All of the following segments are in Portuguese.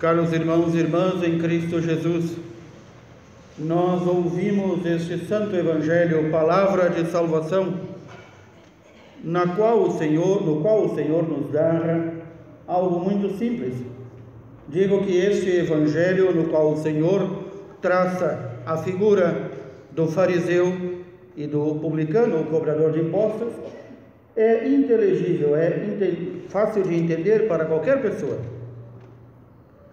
Caros irmãos e irmãs em Cristo Jesus, nós ouvimos este santo evangelho, palavra de salvação, no qual o Senhor nos dá algo muito simples. Digo que este evangelho, no qual o Senhor traça a figura do fariseu e do publicano, o cobrador de impostos, é inteligível, fácil de entender para qualquer pessoa.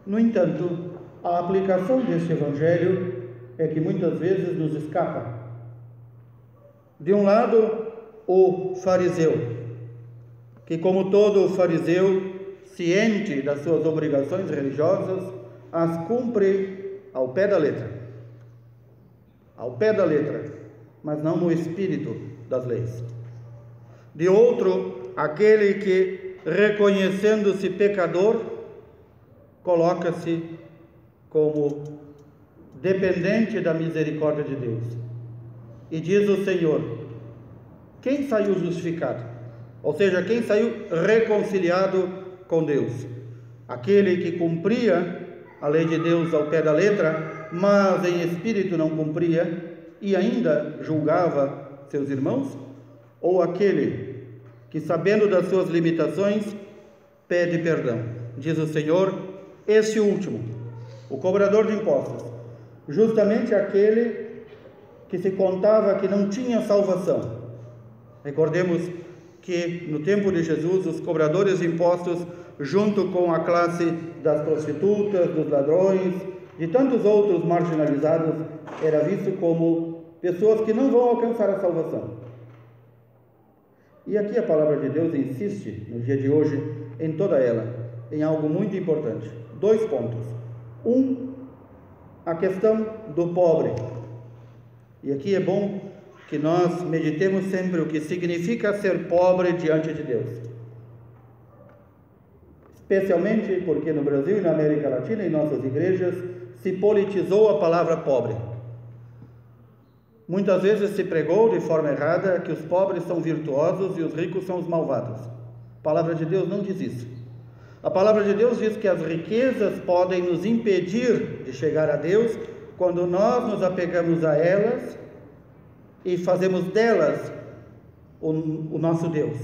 No entanto, a aplicação deste evangelho é que muitas vezes nos escapa. De um lado, o fariseu, que como todo fariseu, ciente das suas obrigações religiosas, as cumpre ao pé da letra, mas não no espírito das leis. De outro, aquele que, reconhecendo-se pecador, coloca-se como dependente da misericórdia de Deus. E diz o Senhor: quem saiu justificado? Ou seja, quem saiu reconciliado com Deus? Aquele que cumpria a lei de Deus ao pé da letra, mas em espírito não cumpria e ainda julgava seus irmãos? Ou aquele que, sabendo das suas limitações, pede perdão? Diz o Senhor: este último, o cobrador de impostos, justamente aquele que se contava que não tinha salvação. Recordemos que no tempo de Jesus, os cobradores de impostos, junto com a classe das prostitutas, dos ladrões, de tantos outros marginalizados, era visto como pessoas que não vão alcançar a salvação. E aqui a palavra de Deus insiste, no dia de hoje, em toda ela, em algo muito importante. 2 pontos. A questão do pobre. E aqui é bom que nós meditemos sempre o que significa ser pobre diante de Deus. Especialmente porque no Brasil e na América Latina, em nossas igrejas, se politizou a palavra pobre. Muitas vezes se pregou de forma errada que os pobres são virtuosos e os ricos são os malvados. A palavra de Deus não diz isso. A palavra de Deus diz que as riquezas podem nos impedir de chegar a Deus quando nós nos apegamos a elas e fazemos delas o nosso Deus.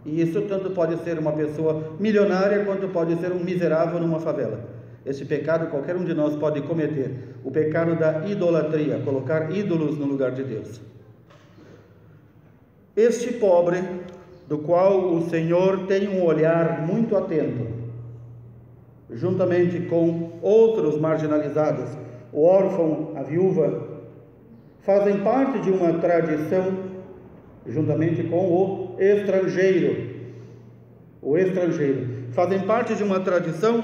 E isso tanto pode ser uma pessoa milionária quanto pode ser um miserável numa favela. Esse pecado qualquer um de nós pode cometer, o pecado da idolatria, colocar ídolos no lugar de Deus. Este pobre, do qual o Senhor tem um olhar muito atento, juntamente com outros marginalizados, o órfão, a viúva, fazem parte de uma tradição, juntamente com o estrangeiro, fazem parte de uma tradição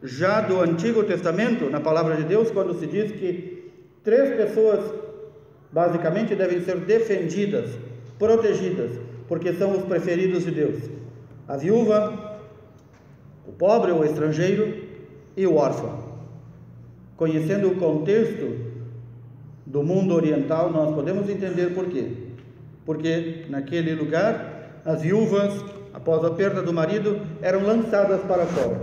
já do Antigo Testamento, na palavra de Deus, quando se diz que 3 pessoas basicamente devem ser defendidas, protegidas, porque são os preferidos de Deus: a viúva, o pobre ou estrangeiro e o órfão. Conhecendo o contexto do mundo oriental, nós podemos entender por quê. Porque naquele lugar, as viúvas, após a perda do marido, eram lançadas para fora,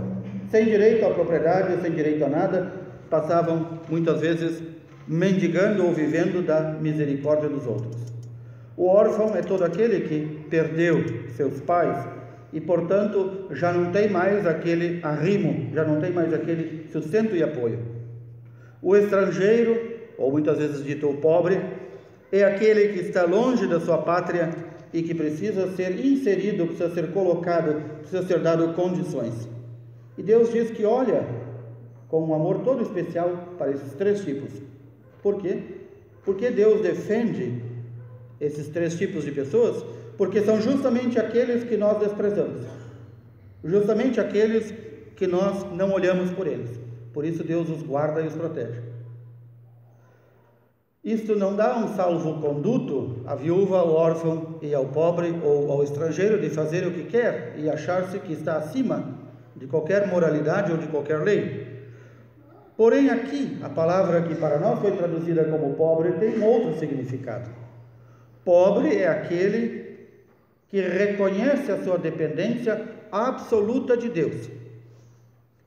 sem direito à propriedade, sem direito a nada, passavam muitas vezes mendigando ou vivendo da misericórdia dos outros. O órfão é todo aquele que perdeu seus pais e, portanto, já não tem mais aquele arrimo, já não tem mais aquele sustento e apoio. O estrangeiro, ou muitas vezes dito o pobre, é aquele que está longe da sua pátria e que precisa ser inserido, precisa ser colocado, precisa ser dado condições. E Deus diz que olha com um amor todo especial para esses 3 tipos. Por quê? Porque Deus defende esses 3 tipos de pessoas, porque são justamente aqueles que nós desprezamos, justamente aqueles que nós não olhamos por eles. Por isso Deus os guarda e os protege. Isto não dá um salvo-conduto à viúva, ao órfão e ao pobre ou ao estrangeiro de fazer o que quer e achar-se que está acima de qualquer moralidade ou de qualquer lei. Porém, aqui, a palavra que para nós foi traduzida como pobre tem um outro significado. Pobre é aquele que reconhece a sua dependência absoluta de Deus.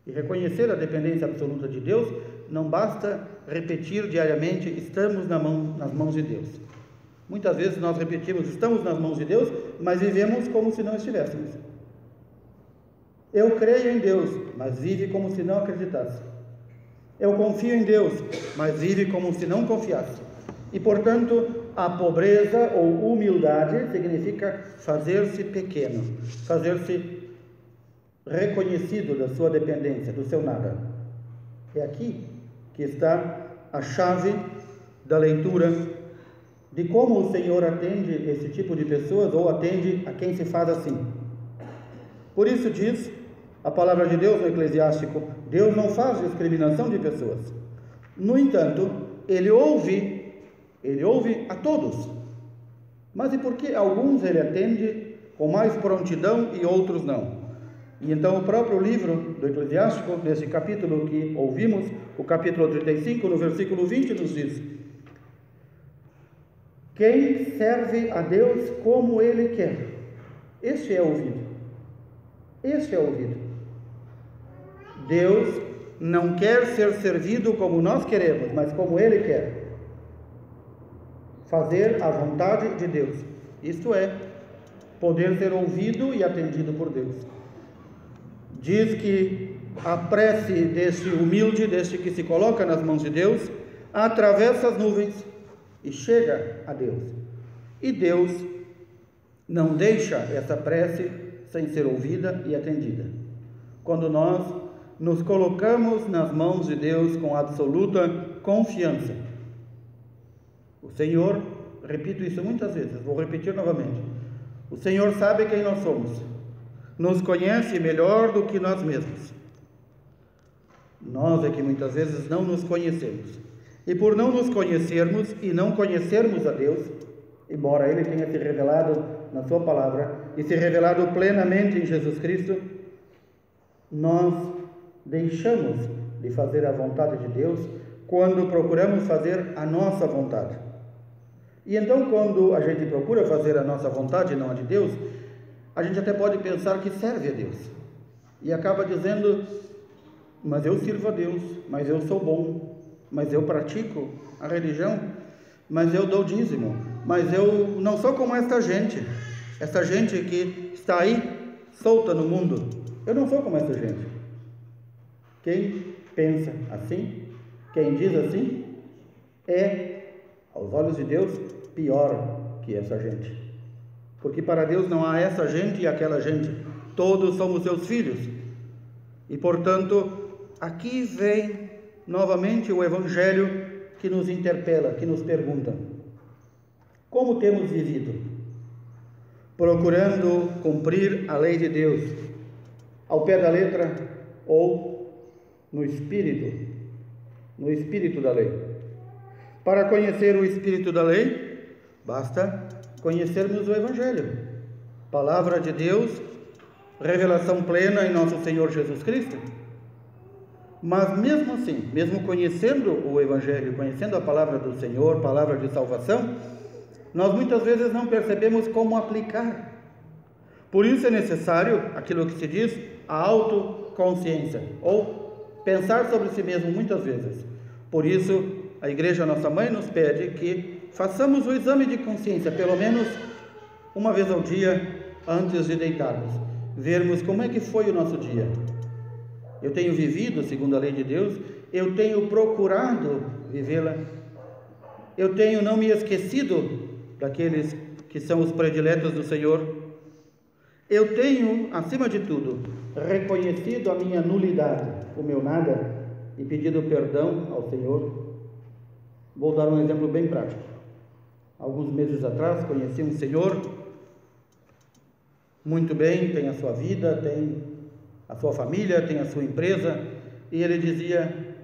E reconhecer a dependência absoluta de Deus, não basta repetir diariamente, estamos nas mãos de Deus. Muitas vezes nós repetimos, estamos nas mãos de Deus, mas vivemos como se não estivéssemos. Eu creio em Deus, mas vive como se não acreditasse. Eu confio em Deus, mas vive como se não confiasse. E, portanto, a pobreza ou humildade significa fazer-se pequeno, fazer-se reconhecido da sua dependência, do seu nada. É aqui que está a chave da leitura de como o Senhor atende esse tipo de pessoas, ou atende a quem se faz assim. Por isso diz a palavra de Deus no Eclesiástico: Deus não faz discriminação de pessoas. No entanto, Ele ouve a todos. Mas e por que alguns Ele atende com mais prontidão e outros não? E então o próprio livro do Eclesiástico, nesse capítulo que ouvimos, o capítulo 35, no versículo 20, nos diz: quem serve a Deus como Ele quer, este é ouvido. Este é ouvido. Deus não quer ser servido como nós queremos, mas como Ele quer. Fazer a vontade de Deus. Isto é, poder ser ouvido e atendido por Deus. Diz que a prece deste humilde, deste que se coloca nas mãos de Deus, atravessa as nuvens e chega a Deus. E Deus não deixa essa prece sem ser ouvida e atendida. Quando nós nos colocamos nas mãos de Deus com absoluta confiança. O Senhor, repito isso muitas vezes, vou repetir novamente, o Senhor sabe quem nós somos, nos conhece melhor do que nós mesmos. Nós é que muitas vezes não nos conhecemos. E por não nos conhecermos e não conhecermos a Deus, embora Ele tenha se revelado na sua palavra e se revelado plenamente em Jesus Cristo, nós deixamos de fazer a vontade de Deus quando procuramos fazer a nossa vontade. E então, quando a gente procura fazer a nossa vontade e não a de Deus, a gente até pode pensar que serve a Deus e acaba dizendo: mas eu sirvo a Deus, mas eu sou bom, mas eu pratico a religião, mas eu dou dízimo, mas eu não sou como esta gente que está aí solta no mundo. Eu não sou como essa gente. Quem pensa assim, quem diz assim, é, aos olhos de Deus, pior que essa gente. Porque para Deus não há essa gente e aquela gente. Todos somos seus filhos. E, portanto, aqui vem novamente o Evangelho que nos interpela, que nos pergunta: como temos vivido? Procurando cumprir a lei de Deus, ao pé da letra ou no espírito da lei? Para conhecer o espírito da lei, basta conhecermos o Evangelho, palavra de Deus, revelação plena em nosso Senhor Jesus Cristo. Mas mesmo assim, mesmo conhecendo o Evangelho, conhecendo a palavra do Senhor, palavra de salvação, nós muitas vezes não percebemos como aplicar. Por isso é necessário aquilo que se diz, a autoconsciência, ou pensar sobre si mesmo muitas vezes. Por isso, a Igreja Nossa Mãe nos pede que façamos o exame de consciência, pelo menos uma vez ao dia, antes de deitarmos. Vermos como é que foi o nosso dia. Eu tenho vivido segundo a lei de Deus, eu tenho procurado vivê-la, eu tenho não me esquecido daqueles que são os prediletos do Senhor, eu tenho, acima de tudo, reconhecido a minha nulidade, o meu nada, e pedido perdão ao Senhor. Vou dar um exemplo bem prático. Alguns meses atrás conheci um senhor, muito bem, tem a sua vida, tem a sua família, tem a sua empresa, e ele dizia: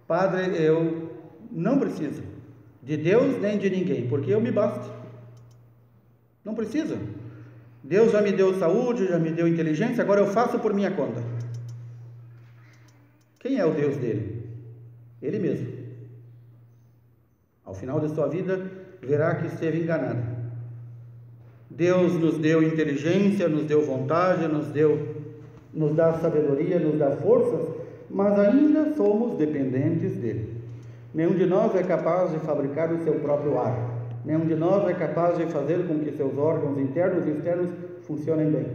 padre, eu não preciso de Deus nem de ninguém, porque eu me basto. Não precisa. Deus já me deu saúde, já me deu inteligência, agora eu faço por minha conta. Quem é o Deus dele? Ele mesmo. Ao final de sua vida, verá que esteve enganado. Deus nos deu inteligência, nos deu vontade, nos dá sabedoria, nos dá forças mas ainda somos dependentes dele. Nenhum de nós é capaz de fabricar o seu próprio ar. Nenhum de nós é capaz de fazer com que seus órgãos internos e externos funcionem bem.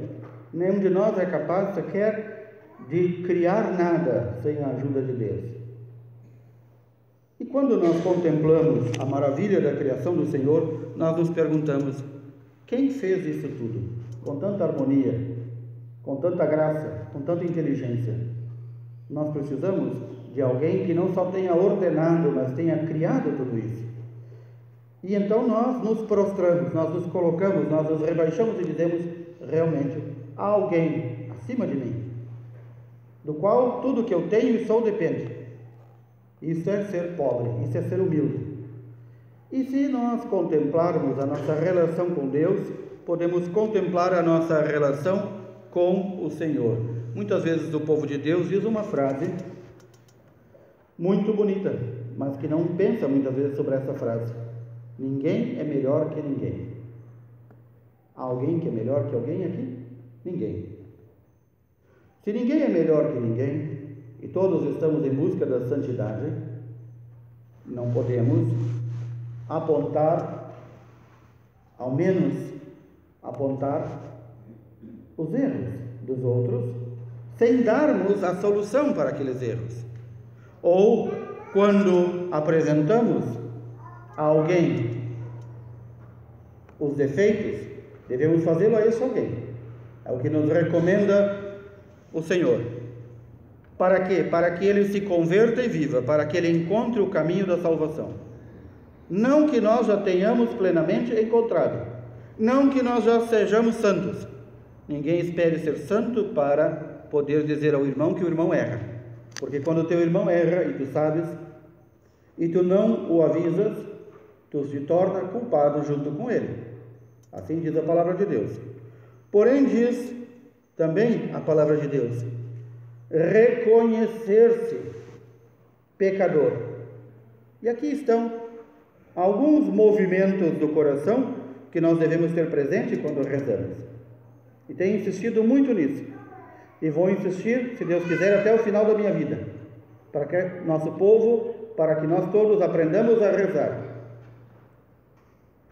Nenhum de nós é capaz sequer de criar nada sem a ajuda de Deus. E quando nós contemplamos a maravilha da criação do Senhor, nós nos perguntamos: quem fez isso tudo? Com tanta harmonia, com tanta graça, com tanta inteligência. Nós precisamos de alguém que não só tenha ordenado, mas tenha criado tudo isso. E então nós nos prostramos, nós nos colocamos, nós nos rebaixamos e dizemos: realmente, há alguém acima de mim, do qual tudo que eu tenho e sou depende. Isso é ser pobre, isso é ser humilde. E se nós contemplarmos a nossa relação com Deus, podemos contemplar a nossa relação com o Senhor. Muitas vezes o povo de Deus diz uma frase muito bonita, mas que não pensa muitas vezes sobre essa frase: ninguém é melhor que ninguém. Há alguém que é melhor que alguém aqui? Ninguém. Se ninguém é melhor que ninguém, e todos estamos em busca da santidade, não podemos apontar, ao menos apontar os erros dos outros, sem darmos a solução para aqueles erros. Ou, quando apresentamos a alguém os defeitos, devemos fazê-lo a esse alguém. É o que nos recomenda o Senhor. Para quê? Para que ele se converta e viva, para que ele encontre o caminho da salvação. Não que nós já tenhamos plenamente encontrado, não que nós já sejamos santos. Ninguém espere ser santo para poder dizer ao irmão que o irmão erra. Porque quando o teu irmão erra e tu sabes, e tu não o avisas, tu se torna culpado junto com ele. Assim diz a palavra de Deus. Porém diz também a palavra de Deus: reconhecer-se pecador. E aqui estão alguns movimentos do coração que nós devemos ter presente quando rezamos. E tenho insistido muito nisso. E vou insistir, se Deus quiser, até o final da minha vida, para que nosso povo, para que nós todos aprendamos a rezar.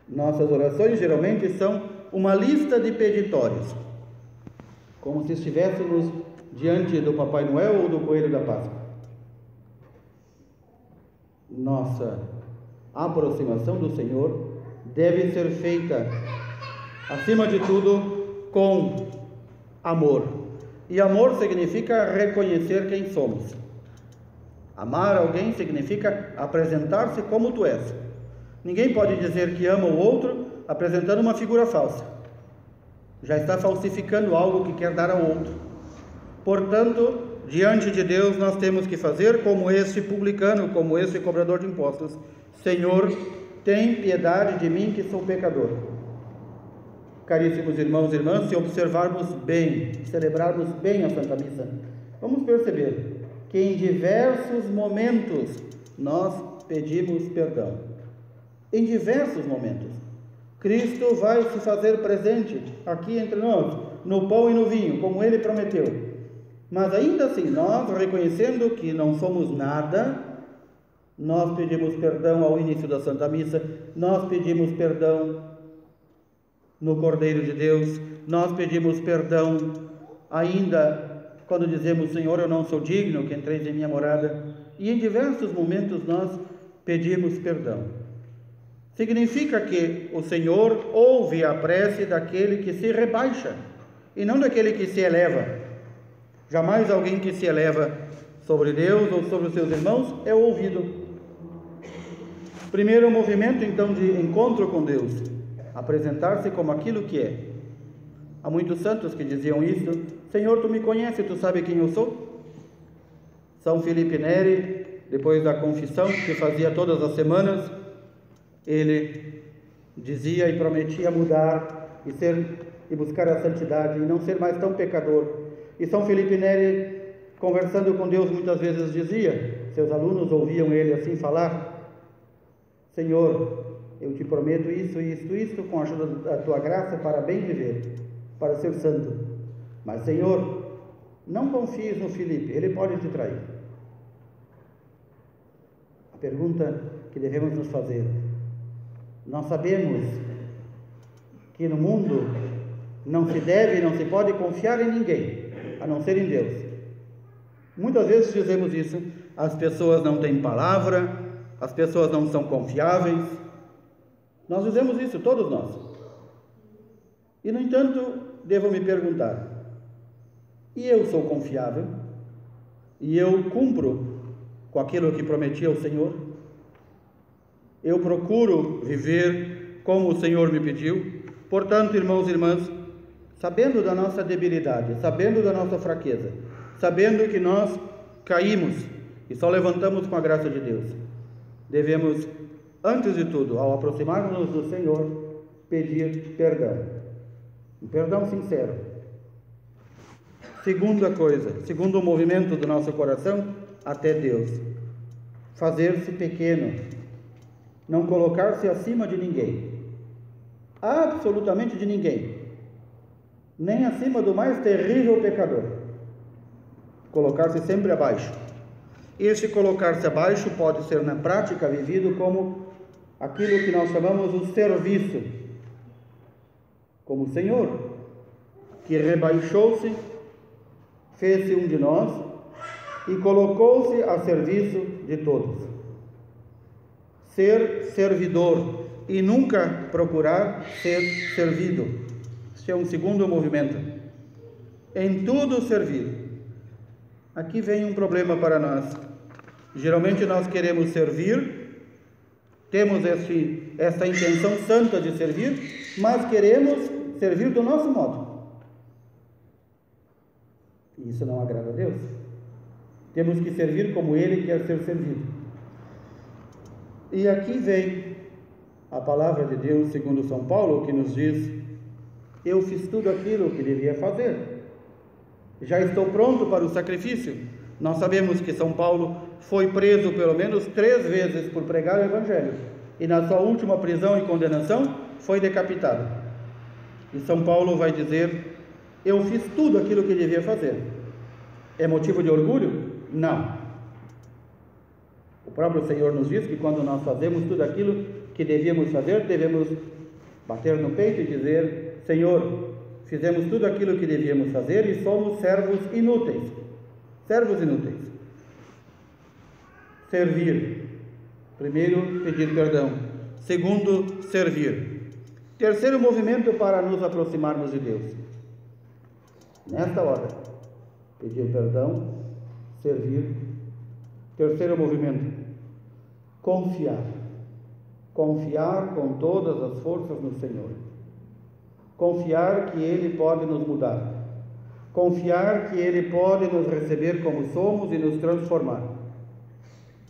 Nossas orações geralmente são uma lista de peditórios, como se estivéssemos diante do Papai Noel ou do Coelho da Páscoa. Nossa aproximação do Senhor deve ser feita, acima de tudo, com amor. E amor significa reconhecer quem somos. Amar alguém significa apresentar-se como tu és. Ninguém pode dizer que ama o outro apresentando uma figura falsa. Já está falsificando algo que quer dar ao outro. Portanto, diante de Deus nós temos que fazer como este publicano, como este cobrador de impostos: Senhor, tem piedade de mim que sou pecador. Caríssimos irmãos e irmãs, se observarmos bem, celebrarmos bem a Santa Missa, vamos perceber que em diversos momentos nós pedimos perdão. Em diversos momentos. Cristo vai se fazer presente aqui entre nós, no pão e no vinho, como Ele prometeu. Mas ainda assim, nós, reconhecendo que não somos nada, nós pedimos perdão ao início da Santa Missa, nós pedimos perdão no Cordeiro de Deus, nós pedimos perdão ainda quando dizemos: Senhor, eu não sou digno que entreis em minha morada. E em diversos momentos nós pedimos perdão. Significa que o Senhor ouve a prece daquele que se rebaixa e não daquele que se eleva. Jamais alguém que se eleva sobre Deus ou sobre os seus irmãos é ouvido. Primeiro movimento, então, de encontro com Deus: apresentar-se como aquilo que é. Há muitos santos que diziam isso: Senhor, tu me conheces, tu sabes quem eu sou? São Felipe Neri, depois da confissão que fazia todas as semanas, ele dizia e prometia mudar e buscar a santidade e não ser mais tão pecador. E São Felipe Neri, conversando com Deus, muitas vezes dizia, seus alunos ouviam ele assim falar: Senhor, eu te prometo isso, com a ajuda da tua graça, para bem viver, para ser santo. Mas, Senhor, Não confies no Filipe, ele pode te trair. A pergunta que devemos nos fazer: nós sabemos que no mundo não se deve, não se pode confiar em ninguém, a não ser em Deus. Muitas vezes dizemos isso: as pessoas não têm palavra, as pessoas não são confiáveis. Nós dizemos isso, todos nós. E no entanto, devo me perguntar: e eu sou confiável? E eu cumpro com aquilo que prometi ao Senhor? Eu procuro viver como o Senhor me pediu? Portanto, irmãos e irmãs, sabendo da nossa debilidade, sabendo da nossa fraqueza, sabendo que nós caímos e só levantamos com a graça de Deus, devemos, antes de tudo, ao aproximarmos do Senhor, pedir perdão. Um perdão sincero. Segunda coisa, segundo o movimento do nosso coração, até Deus. Fazer-se pequeno. Não colocar-se acima de ninguém. Absolutamente de ninguém. Nem acima do mais terrível pecador. Colocar-se sempre abaixo. Este colocar-se abaixo pode ser na prática vivido como aquilo que nós chamamos o serviço. Como o Senhor, que rebaixou-se, fez-se um de nós e colocou-se a serviço de todos. Ser servidor e nunca procurar ser servido. Este é um segundo movimento. Em tudo servir. Aqui vem um problema para nós. Geralmente nós queremos servir, temos essa intenção santa de servir, mas queremos servir do nosso modo. Isso não agrada a Deus. Temos que servir como Ele quer ser servido. E aqui vem a palavra de Deus, segundo São Paulo, que nos diz: eu fiz tudo aquilo que devia fazer. Já estou pronto para o sacrifício. Nós sabemos que São Paulo foi preso pelo menos 3 vezes por pregar o Evangelho. E na sua última prisão e condenação, foi decapitado. E São Paulo vai dizer: eu fiz tudo aquilo que devia fazer. É motivo de orgulho? Não. O próprio Senhor nos diz que quando nós fazemos tudo aquilo que devíamos fazer, devemos bater no peito e dizer: Senhor, fizemos tudo aquilo que devíamos fazer e somos servos inúteis. Servos inúteis. Servir. Primeiro, pedir perdão. Segundo, servir. Terceiro movimento para nos aproximarmos de Deus. Nesta hora, pedir perdão, servir. Terceiro movimento, confiar. Confiar com todas as forças no Senhor. Confiar que Ele pode nos mudar. Confiar que Ele pode nos receber como somos e nos transformar.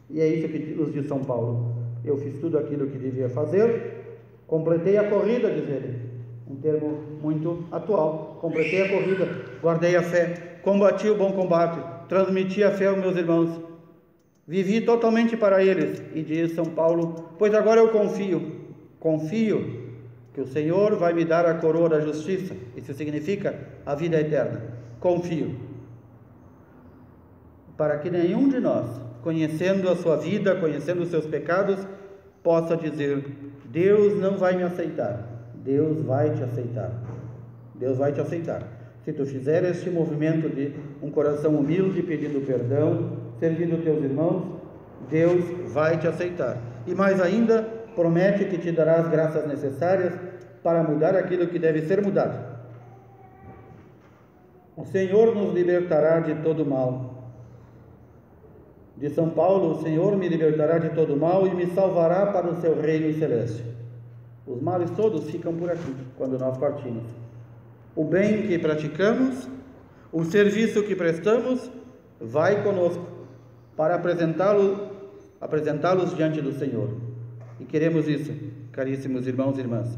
E é isso que nos diz São Paulo. Eu fiz tudo aquilo que devia fazer, completei a corrida, diz ele. Um termo muito atual. Completei a corrida, guardei a fé, combati o bom combate, transmiti a fé aos meus irmãos. Vivi totalmente para eles. E diz São Paulo: pois agora eu confio que o Senhor vai me dar a coroa da justiça. Isso significa a vida eterna. Confio. Para que nenhum de nós, conhecendo a sua vida, conhecendo os seus pecados, possa dizer: Deus não vai me aceitar. Deus vai te aceitar. Deus vai te aceitar. Se tu fizer este movimento de um coração humilde, pedindo perdão, servindo teus irmãos, Deus vai te aceitar. E mais ainda, promete que te dará as graças necessárias para mudar aquilo que deve ser mudado. O Senhor nos libertará de todo mal. De São Paulo: o Senhor me libertará de todo mal e me salvará para o seu reino celeste. Os males todos ficam por aqui, quando nós partimos. O bem que praticamos, o serviço que prestamos, vai conosco, para apresentá-los diante do Senhor. E queremos isso, caríssimos irmãos e irmãs.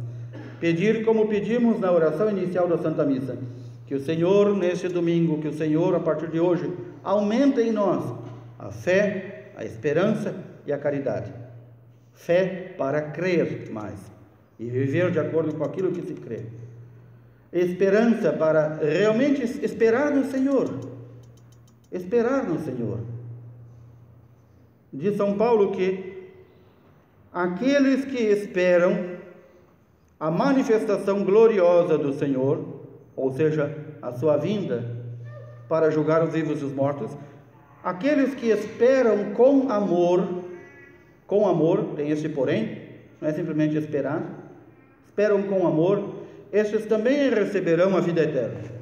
Pedir como pedimos na oração inicial da Santa Missa, que o Senhor, neste domingo, que o Senhor, a partir de hoje, aumente em nós a fé, a esperança e a caridade. Fé para crer mais e viver de acordo com aquilo que se crê. Esperança para realmente esperar no Senhor esperar no Senhor. Diz São Paulo que aqueles que esperam a manifestação gloriosa do Senhor, ou seja, a sua vinda para julgar os vivos e os mortos, aqueles que esperam com amor, tem este porém, não é simplesmente esperar, esperam com amor, estes também receberão a vida eterna.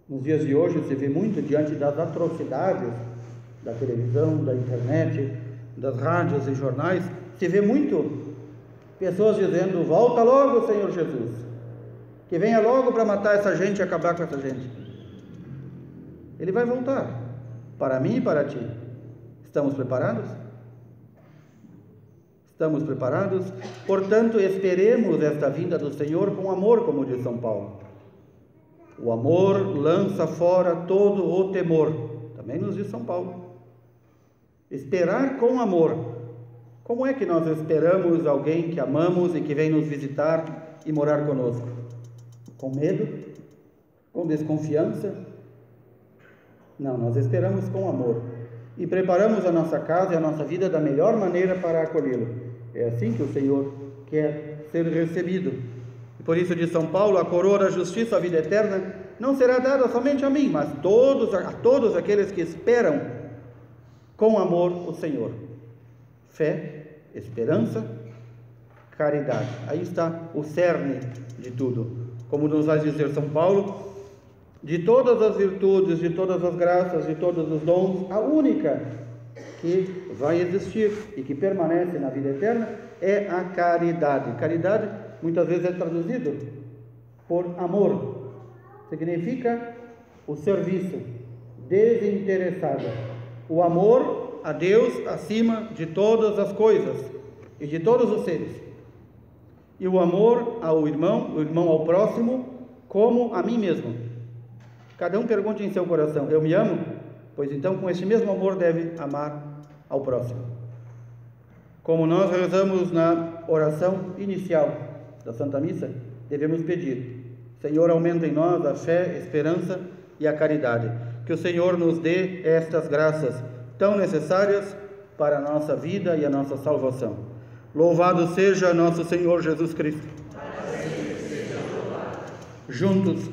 Nos dias de hoje se vê muito, diante das atrocidades da televisão, da internet, das rádios e jornais, se vê muito pessoas dizendo: volta logo, Senhor Jesus, que venha logo para matar essa gente e acabar com essa gente. Ele vai voltar, para mim e para ti. Estamos preparados? Estamos preparados? Portanto, esperemos esta vinda do Senhor com amor, como diz São Paulo. O amor lança fora todo o temor, também nos diz São Paulo. Esperar com amor. Como é que nós esperamos alguém que amamos e que vem nos visitar e morar conosco? Com medo? Com desconfiança? Não, nós esperamos com amor e preparamos a nossa casa e a nossa vida da melhor maneira para acolhê-lo. É assim que o Senhor quer ser recebido. E por isso diz São Paulo: a coroa da justiça, a vida eterna, não será dada somente a mim, mas a todos aqueles que esperam com amor o Senhor. Fé, esperança, caridade. Aí está o cerne de tudo. Como nos vai dizer São Paulo, de todas as virtudes, de todas as graças, de todos os dons, a única que vai existir e que permanece na vida eterna é a caridade. Caridade muitas vezes é traduzido por amor. Significa o serviço desinteressado, o amor a Deus acima de todas as coisas e de todos os seres, e o amor ao irmão, o irmão ao próximo, como a mim mesmo. Cada um pergunte em seu coração: eu me amo? Pois então com esse mesmo amor deve amar ao próximo. Como nós rezamos na oração inicial da Santa Missa, devemos pedir: Senhor, aumenta em nós a fé, a esperança e a caridade. Que o Senhor nos dê estas graças tão necessárias para a nossa vida e a nossa salvação. Louvado seja nosso Senhor Jesus Cristo. Juntos